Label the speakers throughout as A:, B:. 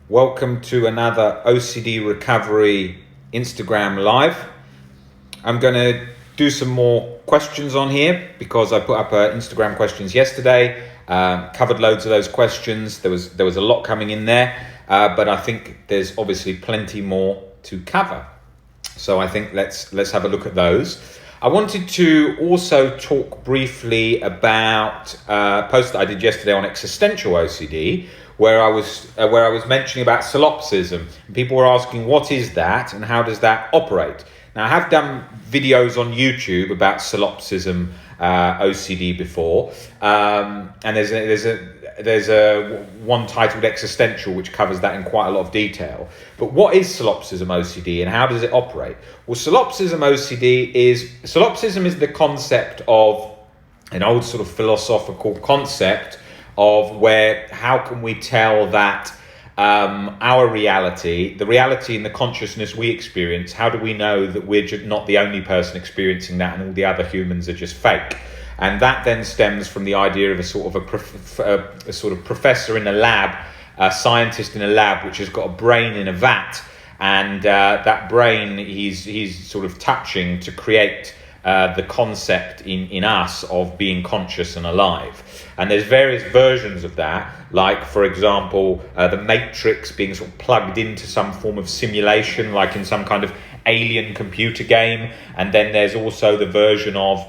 A: Welcome to another OCD Recovery Instagram Live. I'm going to do some more questions on here because I put up Instagram questions yesterday, covered loads of those questions. There was a lot coming in there, but I think there's obviously plenty more to cover. So I think let's have a look at those. I wanted to also talk briefly about a post that I did yesterday on existential OCD, where I was mentioning about solipsism. People were asking, what is that and how does that operate? Now, I have done videos on YouTube about solipsism OCD before, and there's a one titled Existential which covers that in quite a lot of detail. But what is solipsism OCD and how does it operate? Well, solipsism is the concept of an old sort of philosophical concept of how can we tell that our reality, the reality and the consciousness we experience, how do we know that we're not the only person experiencing that and all the other humans are just fake? And that then stems from the idea of a sort of professor in a lab, a scientist in a lab, which has got a brain in a vat, and that brain he's sort of touching to create the concept in us of being conscious and alive. And there's various versions of that, like, for example, the Matrix being sort of plugged into some form of simulation, like in some kind of alien computer game. And then there's also the version of,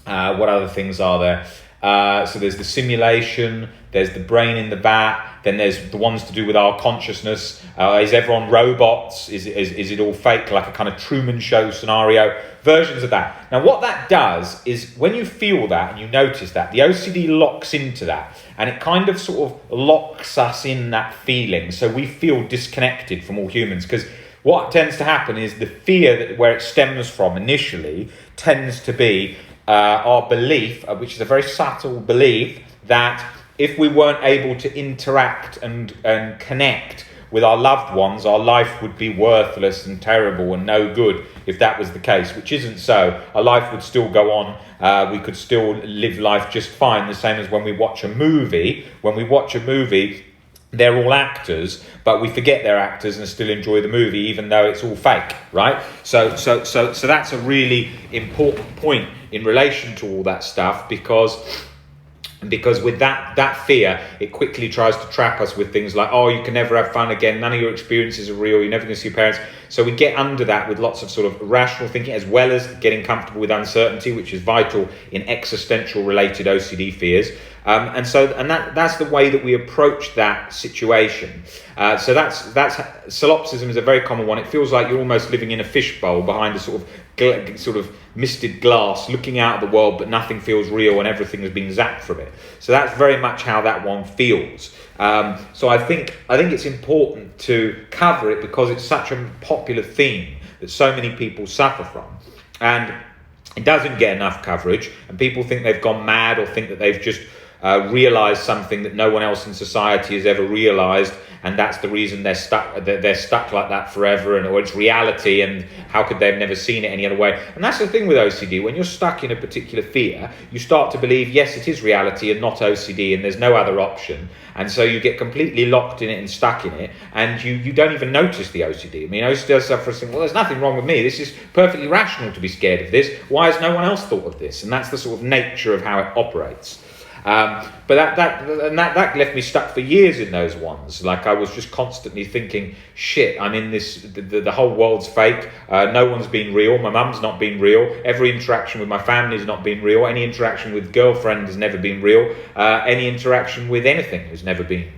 A: what other things are there? So there's the simulation, there's the brain in the vat, then there's the ones to do with our consciousness. Is everyone robots? Is it all fake, like a kind of Truman Show scenario? Versions of that. Now, what that does is when you feel that and you notice that, the OCD locks into that and it kind of sort of locks us in that feeling. So we feel disconnected from all humans, because what tends to happen is the fear where it stems from initially tends to be our belief, which is a very subtle belief, that if we weren't able to interact and connect with our loved ones, our life would be worthless and terrible and no good if that was the case, which isn't so. Our life would still go on. We could still live life just fine, the same as when we watch a movie. When we watch a movie, they're all actors, but we forget they're actors and still enjoy the movie, even though it's all fake, right? So that's a really important point in relation to all that stuff, because with that fear, it quickly tries to trap us with things like, oh, you can never have fun again, none of your experiences are real, you're never going to see your parents. So we get under that with lots of sort of rational thinking, as well as getting comfortable with uncertainty, which is vital in existential related OCD fears. And that's the way that we approach that situation. So that's solipsism is a very common one. It feels like you're almost living in a fishbowl behind a sort of misted glass, looking out at the world, but nothing feels real and everything has been zapped from it. So that's very much how that one feels. So I think it's important to cover it because it's such a popular theme that so many people suffer from, and it doesn't get enough coverage. And people think they've gone mad or think that they've just realised something that no one else in society has ever realised, and that's the reason they're stuck like that forever, or it's reality, and how could they have never seen it any other way? And that's the thing with OCD. When you're stuck in a particular fear, you start to believe, yes, it is reality and not OCD, and there's no other option. And so you get completely locked in it and stuck in it, and you don't even notice the OCD. I mean, OCD does suffer from, well, there's nothing wrong with me. This is perfectly rational to be scared of this. Why has no one else thought of this? And that's the sort of nature of how it operates. But that left me stuck for years in those ones. Like, I was just constantly thinking, shit, I'm in this, the whole world's fake. No one's been real. My mum's not been real. Every interaction with my family's not been real. Any interaction with girlfriend has never been real. Any interaction with anything has never been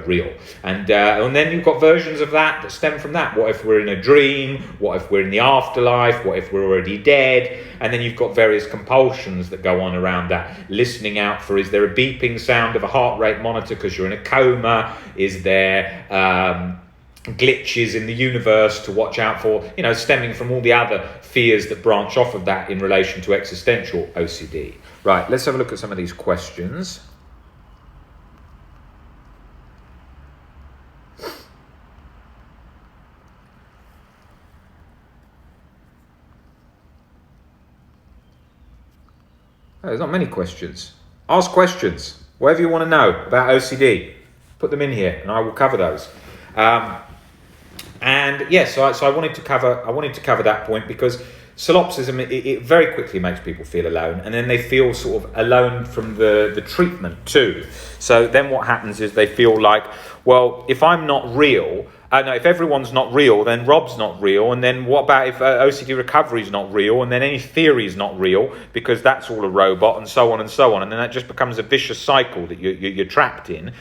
A: real. And then you've got versions of that stem from that. What if we're in a dream? What if we're in the afterlife? What if we're already dead? And then you've got various compulsions that go on around that. Listening out for, is there a beeping sound of a heart rate monitor because you're in a coma? Is there glitches in the universe to watch out for? Stemming from all the other fears that branch off of that in relation to existential OCD. Right, let's have a look at some of these questions. Oh, there's not many questions. Ask questions. Whatever you want to know about OCD, put them in here and I will cover those. And yes, so I wanted to cover that point, because solipsism, it very quickly makes people feel alone, and then they feel sort of alone from the treatment too. So then what happens is they feel like, well, if I'm not real, no, if everyone's not real, then Rob's not real, and then what about if OCD recovery is not real, and then any theory is not real, because that's all a robot, and so on and so on, and then that just becomes a vicious cycle that you're trapped in,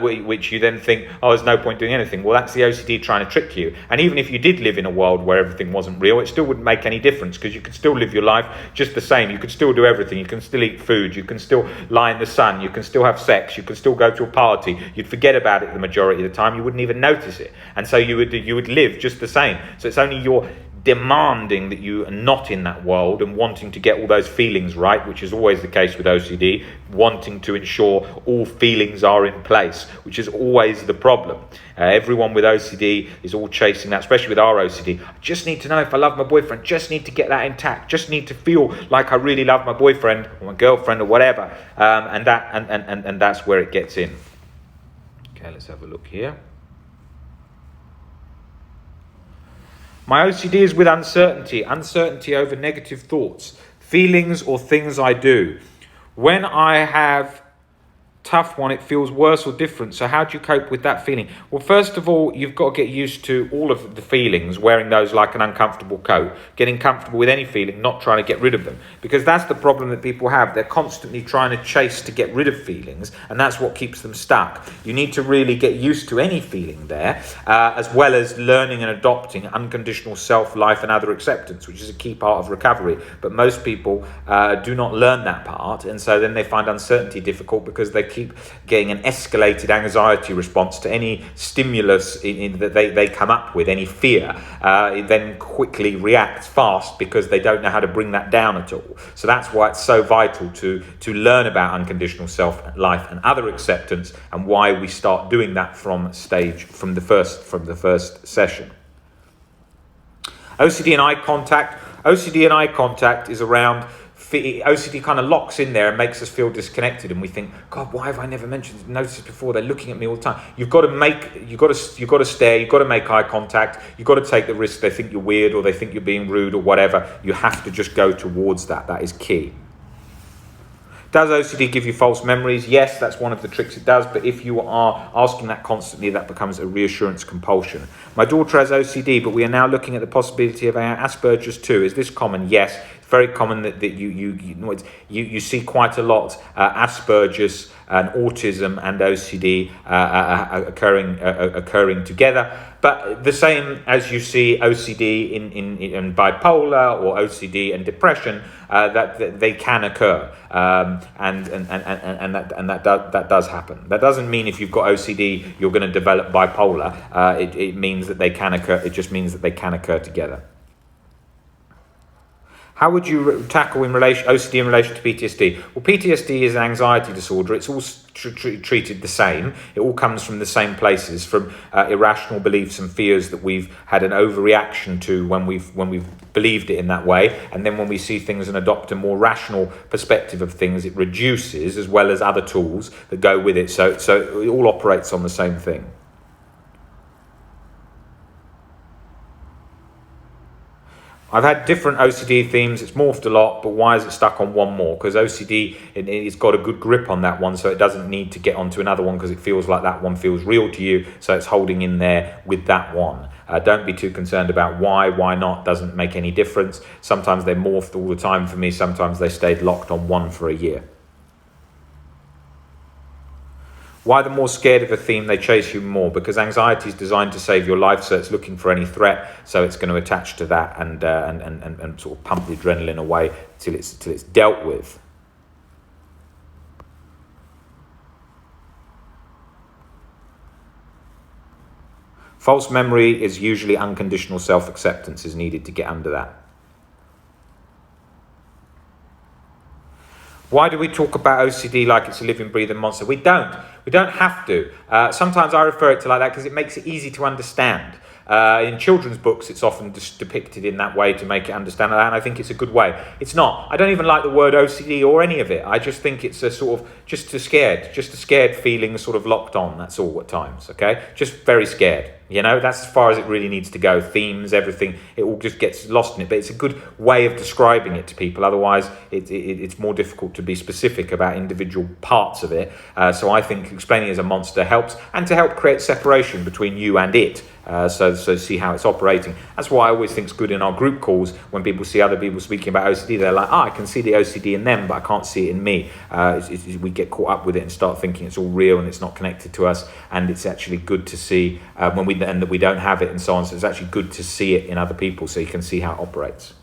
A: which you then think, oh, there's no point doing anything. Well, that's the OCD trying to trick you. And even if you did live in a world where everything wasn't real, it still wouldn't make any difference, because you could still live your life just the same. You could still do everything. You can still eat food. You can still lie in the sun. You can still have sex. You can still go to a party. You'd forget about it the majority of the time. You wouldn't even notice it. And so you would live just the same. So it's only your demanding that you are not in that world and wanting to get all those feelings right, which is always the case with OCD, wanting to ensure all feelings are in place, which is always the problem. Everyone with OCD is all chasing that, especially with our OCD. I just need to know if I love my boyfriend, just need to get that intact, just need to feel like I really love my boyfriend or my girlfriend or whatever, and that's where it gets in. Okay, let's have a look here. My OCD is with uncertainty over negative thoughts, feelings or things I do. When I have tough one, it feels worse or different. So how do you cope with that feeling? Well, first of all, you've got to get used to all of the feelings, wearing those like an uncomfortable coat, getting comfortable with any feeling, not trying to get rid of them, because that's the problem that people have. They're constantly trying to chase to get rid of feelings, and that's what keeps them stuck. You need to really get used to any feeling there, as well as learning and adopting unconditional self, life, and other acceptance, which is a key part of recovery. But most people do not learn that part, and so then they find uncertainty difficult, because they keep getting an escalated anxiety response to any stimulus that they come up with, any fear. It then quickly reacts fast, because they don't know how to bring that down at all. So that's why it's so vital to learn about unconditional self, life, and other acceptance, and why we start doing that from the first session. OCD and eye contact. OCD and eye contact is around. OCD kind of locks in there and makes us feel disconnected, and we think, God, why have I never noticed before? They're looking at me all the time. You've got to stare, you've got to make eye contact, you've got to take the risk. They think you're weird, or they think you're being rude, or whatever. You have to just go towards that. That is key. Does OCD give you false memories? Yes, that's one of the tricks it does, but if you are asking that constantly, that becomes a reassurance compulsion. My daughter has OCD, but we are now looking at the possibility of Asperger's too. Is this common? Yes, it's very common that you see quite a lot Asperger's and autism and OCD occurring together. But the same as you see OCD in bipolar or OCD and depression, that they can occur, and that does happen. That doesn't mean if you've got OCD you're going to develop bipolar. It means that they can occur. It just means that they can occur together. How would you tackle OCD in relation to PTSD? Well, PTSD is an anxiety disorder. It's all treated the same. It all comes from the same places, from irrational beliefs and fears that we've had an overreaction to when we've believed it in that way. And then when we see things and adopt a more rational perspective of things, it reduces, as well as other tools that go with it. So it all operates on the same thing. I've had different OCD themes. It's morphed a lot, but why is it stuck on one more? Because OCD, it's got a good grip on that one, so it doesn't need to get onto another one, because it feels like that one feels real to you, so it's holding in there with that one. Don't be too concerned about why not, doesn't make any difference. Sometimes they're morphed all the time for me, sometimes they stayed locked on one for a year. Why the more scared of a theme, they chase you more? Because anxiety is designed to save your life, so it's looking for any threat, so it's going to attach to that and sort of pump the adrenaline away till it's dealt with. False memory is usually unconditional self-acceptance is needed to get under that. Why do we talk about OCD like it's a living, breathing monster? We don't. We don't have to. Sometimes I refer it to like that because it makes it easy to understand. In children's books, it's often just depicted in that way to make it understand, and I think it's a good way. It's not. I don't even like the word OCD or any of it. I just think it's a sort of just a scared feeling sort of locked on. That's all at times, okay? Just very scared. You know, that's as far as it really needs to go. Themes, everything, it all just gets lost in it. But it's a good way of describing it to people. Otherwise, it's more difficult to be specific about individual parts of it. So I think explaining it as a monster helps, and to help create separation between you and it. So see how it's operating. That's why I always think it's good in our group calls when people see other people speaking about OCD. They're like, I can see the OCD in them, but I can't see it in me. We get caught up with it and start thinking it's all real and it's not connected to us. And it's actually good to see and that we don't have it and so on. So it's actually good to see it in other people so you can see how it operates.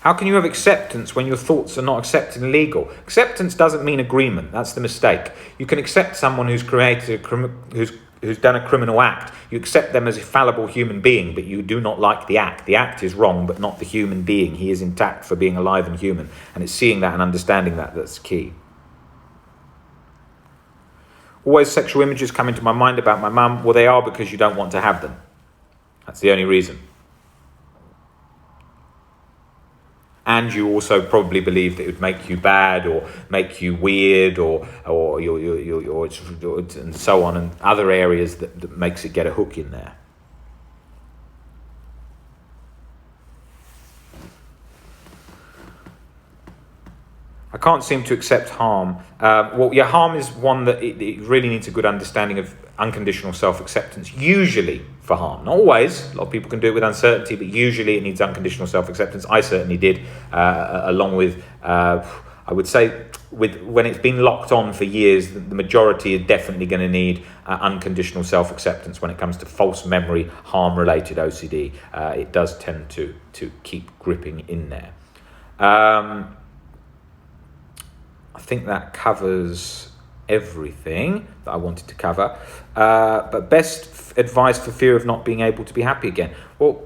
A: How can you have acceptance when your thoughts are not accepted and legal? Acceptance doesn't mean agreement. That's the mistake. You can accept someone who's who's done a criminal act. You accept them as a fallible human being, but you do not like the act. The act is wrong, but not the human being. He is intact for being alive and human. And it's seeing that and understanding that that's key. Always sexual images come into my mind about my mum. Well, they are because you don't want to have them. That's the only reason. And you also probably believe that it would make you bad or make you weird or and so on, and other areas that makes it get a hook in there. I can't seem to accept harm. Harm is one that it really needs a good understanding of unconditional self-acceptance, usually for harm. Not always. A lot of people can do it with uncertainty, but usually it needs unconditional self-acceptance. I certainly did, along with, I would say, when it's been locked on for years, the majority are definitely going to need unconditional self-acceptance when it comes to false memory, harm-related OCD. It does tend to keep gripping in there. I think that covers everything that I wanted to cover. But best advice for fear of not being able to be happy again. Well,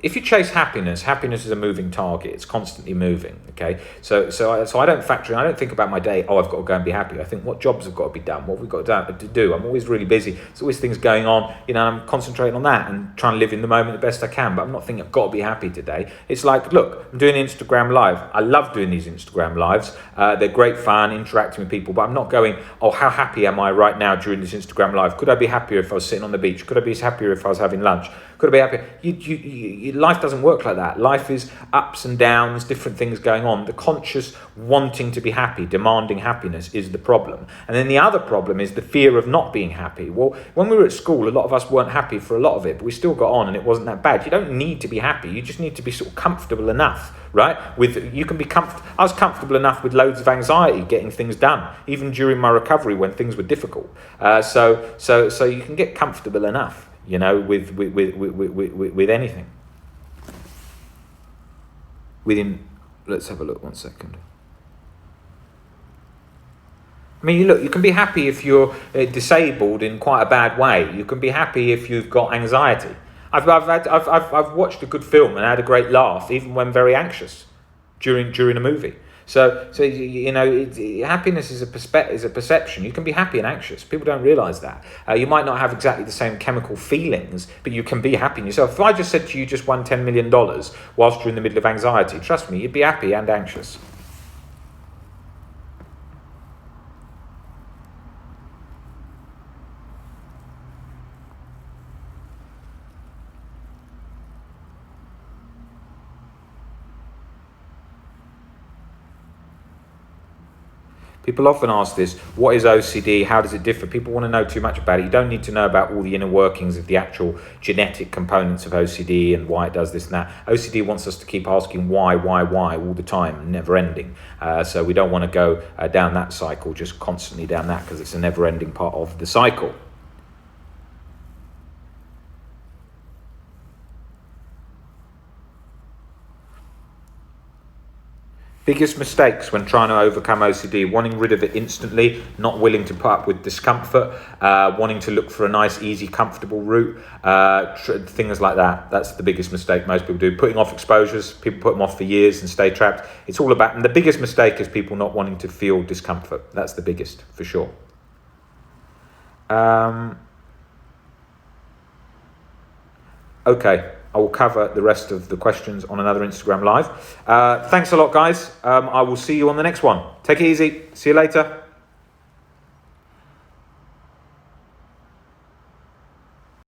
A: if you chase happiness is a moving target. It's constantly moving. Okay, so I don't factor in. I don't think about my day. Oh, I've got to go and be happy. I think, what jobs have got to be done? What have we got to do? I'm always really busy. There's always things going on. You know, I'm concentrating on that and trying to live in the moment the best I can. But I'm not thinking I've got to be happy today. It's like, look, I'm doing Instagram Live. I love doing these Instagram Lives. They're great fun, interacting with people. But I'm not going, oh, how happy am I right now during this Instagram Live? Could I be happier if I was sitting on the beach? Could I be happier if I was having lunch? Could I be happier? Life doesn't work like that. Life is ups and downs, different things going on. The conscious wanting to be happy, demanding happiness is the problem. And then the other problem is the fear of not being happy. Well, when we were at school, a lot of us weren't happy for a lot of it, but we still got on and it wasn't that bad. You don't need to be happy. You just need to be sort of comfortable enough, right? I was comfortable enough with loads of anxiety getting things done, even during my recovery when things were difficult. So you can get comfortable enough, you know, with anything. Let's have a look 1 second. I mean, you can be happy if you're disabled in quite a bad way. You can be happy if you've got anxiety. I've watched a good film and had a great laugh, even when very anxious during a movie. So you know, happiness is a perception. You can be happy and anxious. People don't realise that. You might not have exactly the same chemical feelings, but you can be happy in yourself. If I just said to you, just won $10 million whilst you're in the middle of anxiety, trust me, you'd be happy and anxious. People often ask this, what is OCD? How does it differ? People want to know too much about it. You don't need to know about all the inner workings of the actual genetic components of OCD and why it does this and that. OCD wants us to keep asking why all the time, never ending. So we don't want to go down that cycle, just constantly down that, because it's a never ending part of the cycle. Biggest mistakes when trying to overcome OCD: wanting rid of it instantly, not willing to put up with discomfort, wanting to look for a nice, easy, comfortable route, things like that. That's the biggest mistake most people do. Putting off exposures, people put them off for years and stay trapped. It's all about, and the biggest mistake is people not wanting to feel discomfort. That's the biggest, for sure. Okay, I will cover the rest of the questions on another Instagram Live. Thanks a lot, guys. I will see you on the next one. Take it easy. See you later.